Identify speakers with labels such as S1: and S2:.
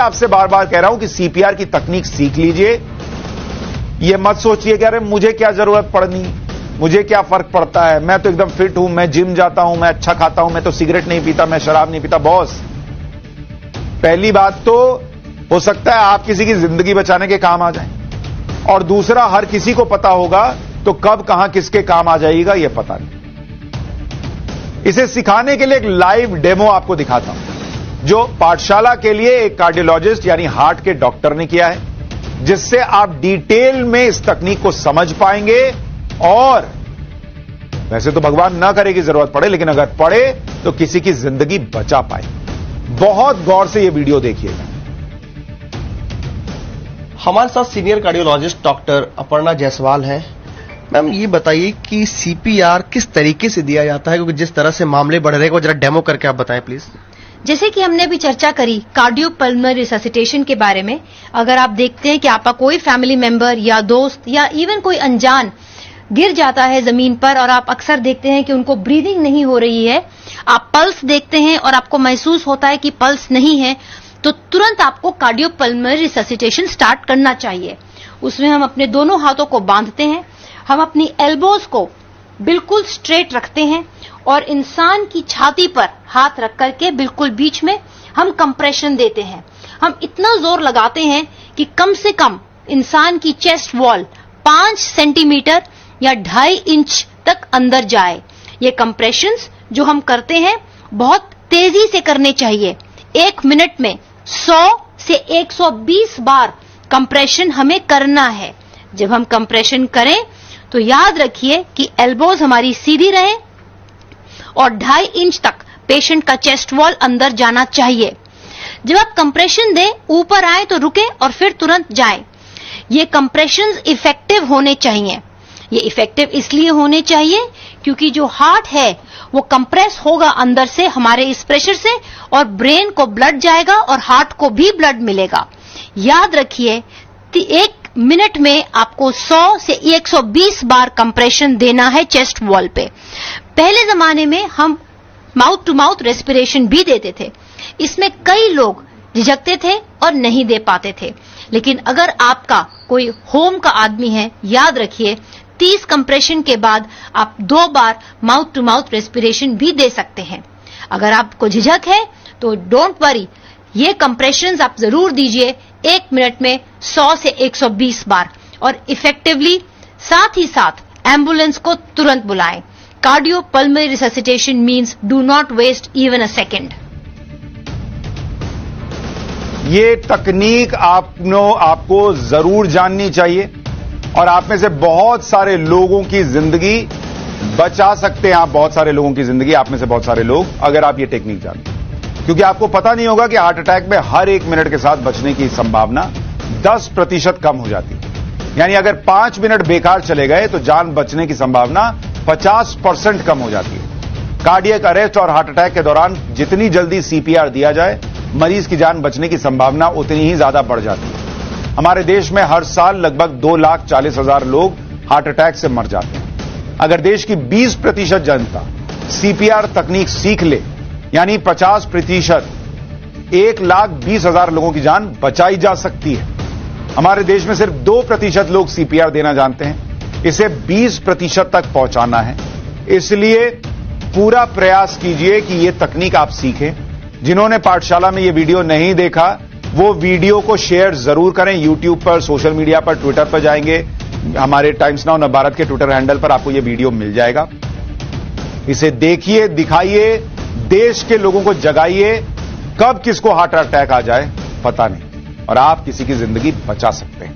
S1: आपसे बार बार कह रहा हूं कि सीपीआर की तकनीक सीख लीजिए। यह मत सोचिए कि अरे मुझे क्या जरूरत पड़नी, मुझे क्या फर्क पड़ता है, मैं तो एकदम फिट हूं, मैं जिम जाता हूं, मैं अच्छा खाता हूं, मैं तो सिगरेट नहीं पीता, मैं शराब नहीं पीता। बॉस, पहली बात तो हो सकता है आप किसी की जिंदगी बचाने के काम आ जाए, और दूसरा हर किसी को पता होगा तो कब कहां किसके काम आ जाएगा यह पता नहीं। इसे सिखाने के लिए एक लाइव डेमो आपको दिखाता हूं जो पाठशाला के लिए एक कार्डियोलॉजिस्ट यानी हार्ट के डॉक्टर ने किया है, जिससे आप डिटेल में इस तकनीक को समझ पाएंगे। और वैसे तो भगवान ना करे कि जरूरत पड़े, लेकिन अगर पड़े तो किसी की जिंदगी बचा पाए। बहुत गौर से यह वीडियो देखिएगा।
S2: हमारे साथ senior cardiologist doctor Aparna Jaiswal हैं। मैम, ये बताइए कि सीपीआर किस तरीके से दिया जाता है, क्योंकि जिस तरह से मामले बढ़ रहे हैं, वो जरा डेमो करके आप बताएं प्लीज।
S3: जैसे कि हमने अभी चर्चा करी कार्डियोपल्मोनरी रिससिटेशन के बारे में, अगर आप देखते हैं कि आपका कोई फैमिली मेंबर या दोस्त या इवन कोई अनजान गिर जाता है जमीन पर और आप अक्सर देखते हैं कि उनको ब्रीदिंग नहीं हो रही है, आप पल्स देखते हैं और आपको महसूस होता है कि पल्स नहीं है, तो तुरंत आपको कार्डियोपल्मोनरी रिससिटेशन स्टार्ट करना चाहिए। उसमें हम अपने दोनों हाथों को बांधते हैं, हम अपनी एल्बोज को बिल्कुल स्ट्रेट रखते हैं और इंसान की छाती पर हाथ रख करके बिल्कुल बीच में हम कंप्रेशन देते हैं। हम इतना जोर लगाते हैं कि कम से कम इंसान की चेस्ट वॉल 5 सेंटीमीटर या 2.5 इंच तक अंदर जाए। ये कंप्रेशंस जो हम करते हैं बहुत तेजी से करने चाहिए। 1 मिनट में 100 से 120 बार कंप्रेशन हमें करना है। जब हम कंप्रेशन करें तो याद रखिए कि एल्बोज हमारी सीधी रहे और 2.5 इंच तक पेशेंट का चेस्ट वॉल अंदर जाना चाहिए। जब आप कंप्रेशन दें, ऊपर आए तो रुके और फिर तुरंत जाएं। ये कंप्रेशंस इफेक्टिव होने चाहिए। ये इफेक्टिव इसलिए होने चाहिए क्योंकि जो हार्ट है वो कंप्रेस होगा अंदर से हमारे इस प्रेशर से, और ब्रेन को ब्लड जाएगा और हार्ट को भी ब्लड मिलेगा। याद रखिए 1 मिनट में आपको 100 से 120 बार कंप्रेशन देना है चेस्ट वॉल पे। पहले जमाने में हम माउथ टू माउथ रेस्पिरेशन भी देते थे। इसमें कई लोग झिझकते थे और नहीं दे पाते थे, लेकिन अगर आपका कोई होम का आदमी है, याद रखिए 30 कंप्रेशन के बाद आप 2 बार माउथ टू माउथ रेस्पिरेशन भी दे सकते हैं। अगर आपको झिझक है तो डोंट वरी, ये कंप्रेशंस आप जरूर दीजिए 1 मिनट में 100 से 120 बार, और इफेक्टिवली साथ ही साथ एम्बुलेंस को तुरंत बुलाएं। Cardiopulmonary resuscitation means do not waste even a second.
S1: ये तकनीक आपको जरूर जाननी चाहिए, और आप में से बहुत सारे लोगों की जिंदगी बचा सकते हैं। आप बहुत सारे लोगों की जिंदगी, आप में से बहुत सारे लोग, अगर आप ये टेक्निक जानते हैं। क्योंकि आपको पता नहीं होगा कि हार्ट अटैक में हर 1 मिनट के साथ बचने की संभावना 10% कम हो जाती है। यानी अगर 5 मिनट बेकार चले गए तो जान बचने की संभावना 50% कम हो जाती है। कार्डियक अरेस्ट और हार्ट अटैक के दौरान जितनी जल्दी सीपीआर दिया जाए, मरीज की जान बचने की संभावना उतनी ही ज्यादा बढ़ जाती है। हमारे देश में हर साल लगभग 2,40,000 लोग हार्ट अटैक से मर जाते हैं। अगर देश की 20% जनता सीपीआर तकनीक सीख ले, यानी 50%, 1,20,000 लोगों की जान बचाई जा सकती है। हमारे देश में सिर्फ 2% लोग सीपीआर देना जानते हैं। इसे 20% तक पहुंचाना है। इसलिए पूरा प्रयास कीजिए कि यह तकनीक आप सीखें। जिन्होंने पाठशाला में यह वीडियो नहीं देखा, वो वीडियो को शेयर जरूर करें। यूट्यूब पर, सोशल मीडिया पर, ट्विटर पर जाएंगे, हमारे टाइम्स नाउ नवभारत के ट्विटर हैंडल पर आपको यह वीडियो मिल जाएगा। इसे देखिए, दिखाइए, देश के लोगों को जगाइए। कब किसको हार्ट अटैक आ जाए पता नहीं, और आप किसी की जिंदगी बचा सकते हैं।